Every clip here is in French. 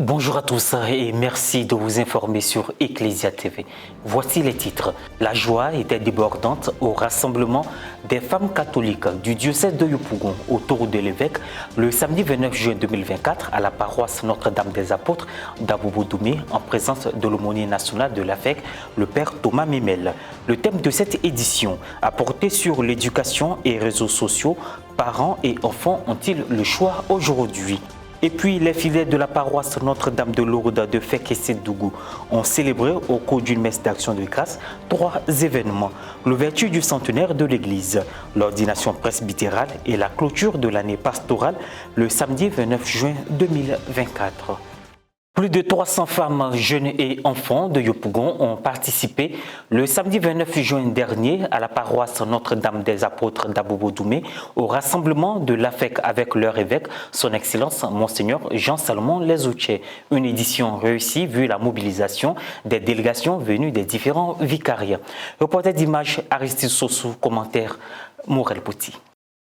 Bonjour à tous et merci de vous informer sur Ecclesia TV. Voici les titres. La joie était débordante au rassemblement des femmes catholiques du diocèse de Yopougon autour de l'évêque le samedi 29 juin 2024 à la paroisse Notre-Dame des Apôtres d'Abobo-Doumé en présence de l'aumônier national de l'AFEC, le père Thomas Memel. Le thème de cette édition a porté sur l'éducation et réseaux sociaux. Parents et enfants ont-ils le choix aujourd'hui? Et puis, les fidèles de la paroisse Notre-Dame de Lourdes de Fekese-Dougou ont célébré au cours d'une messe d'action de grâce 3 événements. L'ouverture du centenaire de l'église, l'ordination presbytérale et la clôture de l'année pastorale le samedi 29 juin 2024. Plus de 300 femmes, jeunes et enfants de Yopougon ont participé le samedi 29 juin dernier à la paroisse Notre-Dame des Apôtres d'Abobo-Doumé au rassemblement de l'AFEC avec leur évêque, son Excellence Monseigneur Jean-Salomon Lesouché. Une édition réussie vu la mobilisation des délégations venues des différents vicariats. Reporter d'image Aristide Sossou, commentaire Morel Pouti.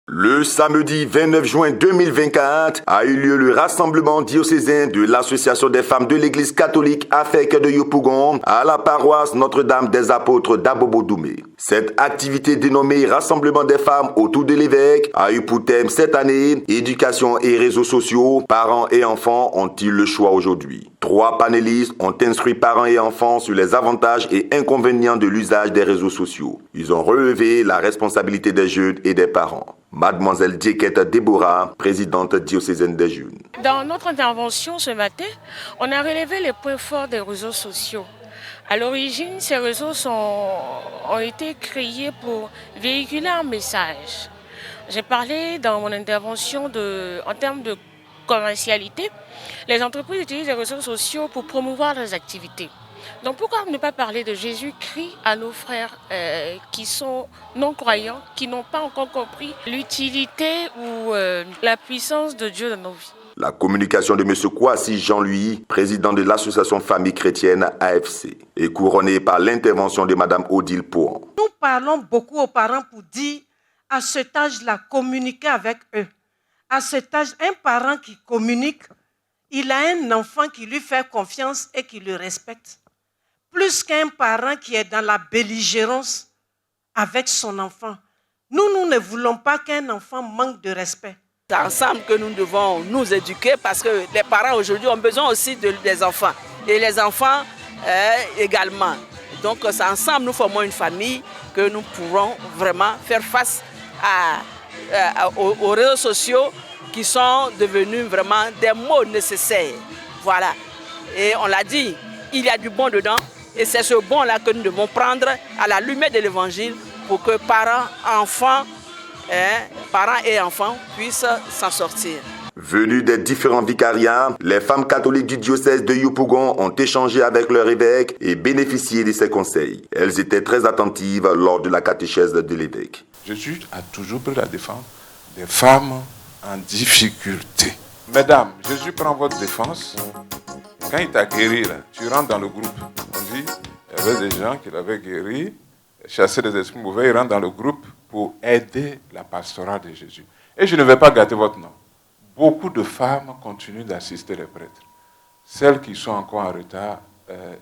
Le samedi 29 juin 2024 a eu lieu le rassemblement diocésain de l'Association des femmes de l'Église catholique AFEC de Yopougon à la paroisse Notre-Dame des Apôtres d'Abobo-Doumé. Cette activité dénommée Rassemblement des femmes autour de l'évêque a eu pour thème cette année éducation et réseaux sociaux. Parents et enfants ont-ils le choix aujourd'hui? 3 panélistes ont instruit parents et enfants sur les avantages et inconvénients de l'usage des réseaux sociaux. Ils ont relevé la responsabilité des jeunes et des parents. Mademoiselle Djeket Déborah, présidente diocésaine des jeunes. Dans notre intervention ce matin, on a relevé les points forts des réseaux sociaux. À l'origine, ces réseaux ont été créés pour véhiculer un message. J'ai parlé dans mon intervention en termes de commercialité. Les entreprises utilisent les réseaux sociaux pour promouvoir leurs activités. Donc pourquoi ne pas parler de Jésus-Christ à nos frères qui sont non-croyants, qui n'ont pas encore compris l'utilité ou la puissance de Dieu dans nos vies? La communication de M. Kouassi Jean-Louis, président de l'association Famille chrétienne AFC, est couronnée par l'intervention de Mme Odile Pouan. Nous parlons beaucoup aux parents pour dire à cet âge-là, communiquer avec eux. À cet âge, un parent qui communique, il a un enfant qui lui fait confiance et qui le respecte. Plus qu'un parent qui est dans la belligérance avec son enfant. Nous ne voulons pas qu'un enfant manque de respect. C'est ensemble que nous devons nous éduquer parce que les parents aujourd'hui ont besoin aussi des enfants. Et les enfants également. Donc c'est ensemble, nous formons une famille que nous pourrons vraiment faire face aux réseaux sociaux qui sont devenus vraiment des mots nécessaires. Voilà. Et on l'a dit, il y a du bon dedans. Et c'est ce bon-là que nous devons prendre à la lumière de l'Évangile pour que parents et enfants puissent s'en sortir. Venues des différents vicariats, les femmes catholiques du diocèse de Yopougon ont échangé avec leur évêque et bénéficié de ses conseils. Elles étaient très attentives lors de la catéchèse de l'évêque. Jésus a toujours pris la défense des femmes en difficulté. Mesdames, Jésus prend votre défense. Quand il t'a guéri, là, tu rentres dans le groupe. On dit, il y avait des gens qui l'avaient guéri, chassé des esprits mauvais, ils rentrent dans le groupe pour aider la pastorale de Jésus. Et je ne vais pas gâter votre nom. Beaucoup de femmes continuent d'assister les prêtres. Celles qui sont encore en retard,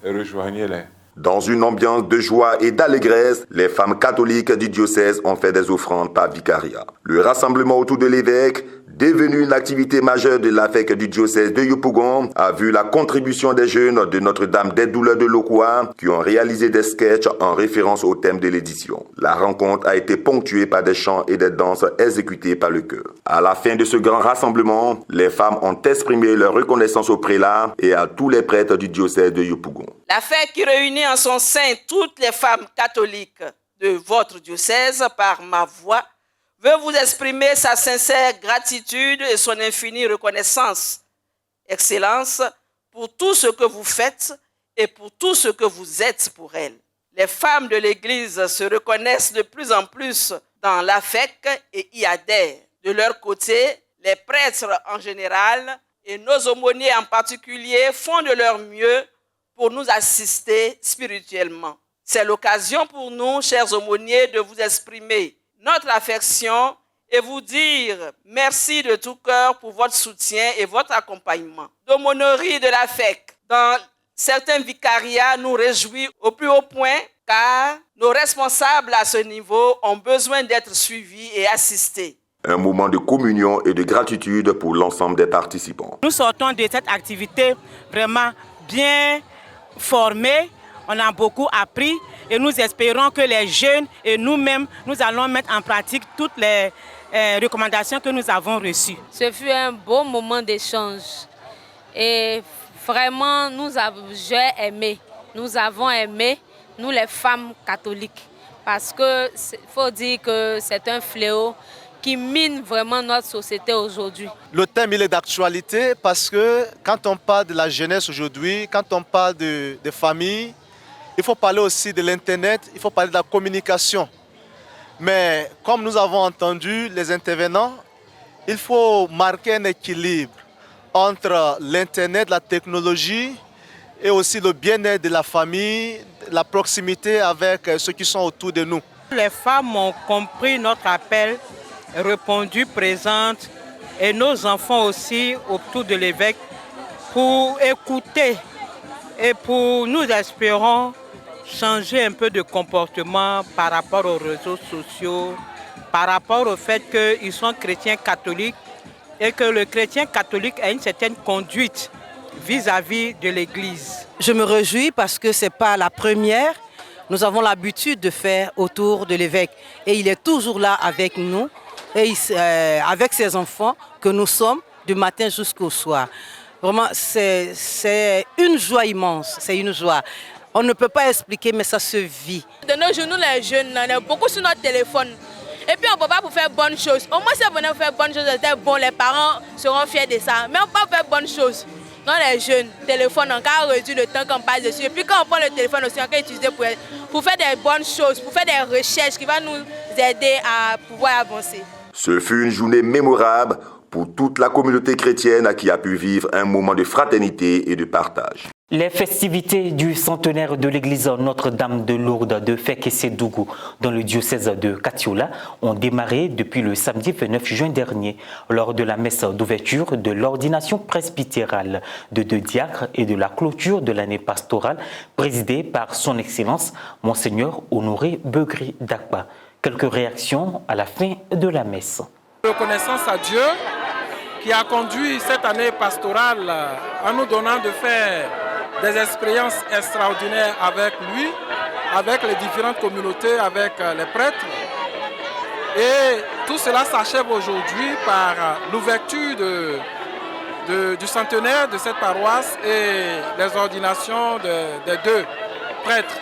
rejoignez-les. Dans une ambiance de joie et d'allégresse, les femmes catholiques du diocèse ont fait des offrandes par vicariat. Le rassemblement autour de l'évêque, devenu une activité majeure de l'AFEC du diocèse de Yopougon, a vu la contribution des jeunes de Notre-Dame des Douleurs de Lokoa qui ont réalisé des sketchs en référence au thème de l'édition. La rencontre a été ponctuée par des chants et des danses exécutés par le chœur. À la fin de ce grand rassemblement, les femmes ont exprimé leur reconnaissance au prélat et à tous les prêtres du diocèse de Yopougon. L'AFEC qui réunit en son sein toutes les femmes catholiques de votre diocèse par ma voix veut vous exprimer sa sincère gratitude et son infinie reconnaissance. Excellence, pour tout ce que vous faites et pour tout ce que vous êtes pour elle. Les femmes de l'Église se reconnaissent de plus en plus dans l'AFEC et y adhèrent. De leur côté, les prêtres en général et nos aumôniers en particulier font de leur mieux pour nous assister spirituellement. C'est l'occasion pour nous, chers aumôniers, de vous exprimer notre affection et vous dire merci de tout cœur pour votre soutien et votre accompagnement. D'aumônerie de la FEC, dans certains vicariats, nous réjouit au plus haut point car nos responsables à ce niveau ont besoin d'être suivis et assistés. Un moment de communion et de gratitude pour l'ensemble des participants. Nous sortons de cette activité vraiment bien formés. On a beaucoup appris et nous espérons que les jeunes et nous-mêmes, nous allons mettre en pratique toutes les recommandations que nous avons reçues. Ce fut un beau moment d'échange et vraiment j'ai aimé. Nous avons aimé, nous les femmes catholiques, parce que faut dire que c'est un fléau qui mine vraiment notre société aujourd'hui. Le thème il est d'actualité parce que quand on parle de la jeunesse aujourd'hui, quand on parle de famille, il faut parler aussi de l'Internet, il faut parler de la communication. Mais comme nous avons entendu les intervenants, il faut marquer un équilibre entre l'Internet, la technologie et aussi le bien-être de la famille, la proximité avec ceux qui sont autour de nous. Les femmes ont compris notre appel, répondu présentes et nos enfants aussi autour de l'évêque pour écouter et pour nous espérons changer un peu de comportement par rapport aux réseaux sociaux, par rapport au fait qu'ils sont chrétiens catholiques et que le chrétien catholique a une certaine conduite vis-à-vis de l'Église. Je me réjouis parce que ce n'est pas la première. Nous avons l'habitude de faire autour de l'évêque et il est toujours là avec nous et avec ses enfants que nous sommes du matin jusqu'au soir. Vraiment, c'est une joie immense, c'est une joie. On ne peut pas expliquer, mais ça se vit. De nos jours, nous les jeunes, on est beaucoup sur notre téléphone. Et puis on ne peut pas pour faire bonnes choses. Au moins si on venait faire bonnes choses, c'était bon, les parents seront fiers de ça. Mais on ne peut pas faire bonnes choses. Non, les jeunes, téléphone, on a réduit le temps qu'on passe dessus. Et puis quand on prend le téléphone aussi, on peut utiliser pour faire des bonnes choses, pour faire des recherches qui vont nous aider à pouvoir avancer. Ce fut une journée mémorable pour toute la communauté chrétienne qui a pu vivre un moment de fraternité et de partage. Les festivités du centenaire de l'église Notre-Dame de Lourdes de Fek-Sédougou dans le diocèse de Katiola ont démarré depuis le samedi 29 juin dernier lors de la messe d'ouverture de l'ordination presbytérale de 2 diacres et de la clôture de l'année pastorale présidée par son Excellence Monseigneur Honoré Beugri Dakba. Quelques réactions à la fin de la messe. Reconnaissance à Dieu qui a conduit cette année pastorale en nous donnant de faire des expériences extraordinaires avec lui, avec les différentes communautés, avec les prêtres. Et tout cela s'achève aujourd'hui par l'ouverture du centenaire de cette paroisse et les ordinations des 2 prêtres.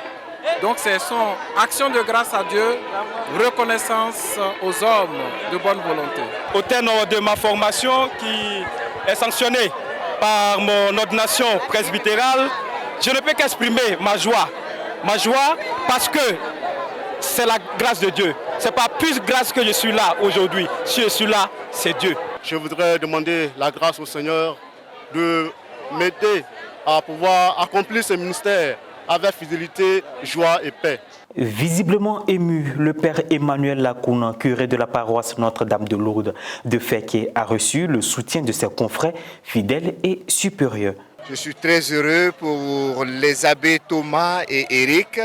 Donc ce sont actions de grâce à Dieu, reconnaissance aux hommes de bonne volonté. Au terme de ma formation qui est sanctionnée par mon ordination presbytérale, je ne peux qu'exprimer ma joie. Ma joie parce que c'est la grâce de Dieu. Ce n'est pas plus grâce que je suis là aujourd'hui. Si je suis là, c'est Dieu. Je voudrais demander la grâce au Seigneur de m'aider à pouvoir accomplir ce ministère avec fidélité, joie et paix. Visiblement ému, le père Emmanuel Lacoune, curé de la paroisse Notre-Dame de Lourdes de Fek, a reçu le soutien de ses confrères fidèles et supérieurs. Je suis très heureux pour les abbés Thomas et Éric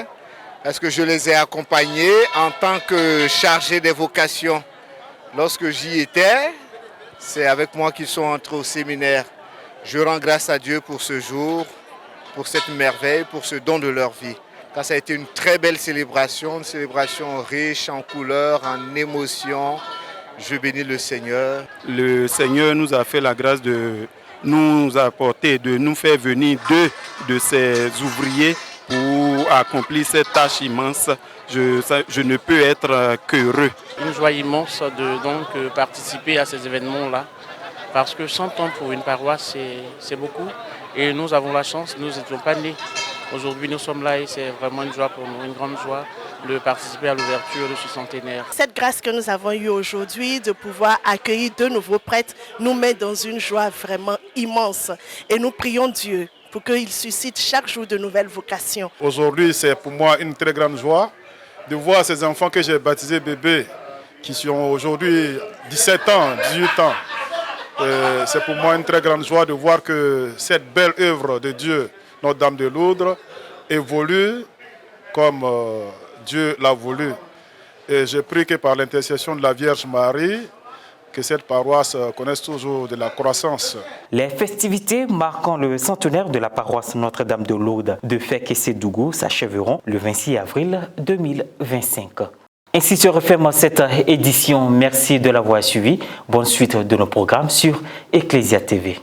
parce que je les ai accompagnés en tant que chargé des vocations. Lorsque j'y étais, c'est avec moi qu'ils sont entrés au séminaire. Je rends grâce à Dieu pour ce jour, pour cette merveille, pour ce don de leur vie. Car ça a été une très belle célébration, une célébration riche en couleurs, en émotions. Je bénis le Seigneur. Le Seigneur nous a fait la grâce de nous apporter, de nous faire venir 2 de ces ouvriers pour accomplir cette tâche immense. Je ne peux être qu'heureux. Une joie immense de participer à ces événements-là. Parce que 100 ans pour une paroisse, c'est beaucoup. Et nous avons la chance, nous n'étions pas nés. Aujourd'hui, nous sommes là et c'est vraiment une joie pour nous, une grande joie de participer à l'ouverture de ce centenaire. Cette grâce que nous avons eue aujourd'hui de pouvoir accueillir 2 nouveaux prêtres nous met dans une joie vraiment immense. Et nous prions Dieu pour qu'il suscite chaque jour de nouvelles vocations. Aujourd'hui, c'est pour moi une très grande joie de voir ces enfants que j'ai baptisés bébés qui sont aujourd'hui 17 ans, 18 ans. C'est pour moi une très grande joie de voir que cette belle œuvre de Dieu, Notre-Dame de Lourdes, évolue comme Dieu l'a voulu. Et je prie que par l'intercession de la Vierge Marie, que cette paroisse connaisse toujours de la croissance. Les festivités marquant le centenaire de la paroisse Notre-Dame de Lourdes de Fek-Sédougou s'achèveront le 26 avril 2025. Ainsi se referme cette édition. Merci de l'avoir suivi. Bonne suite de nos programmes sur Ecclesia TV.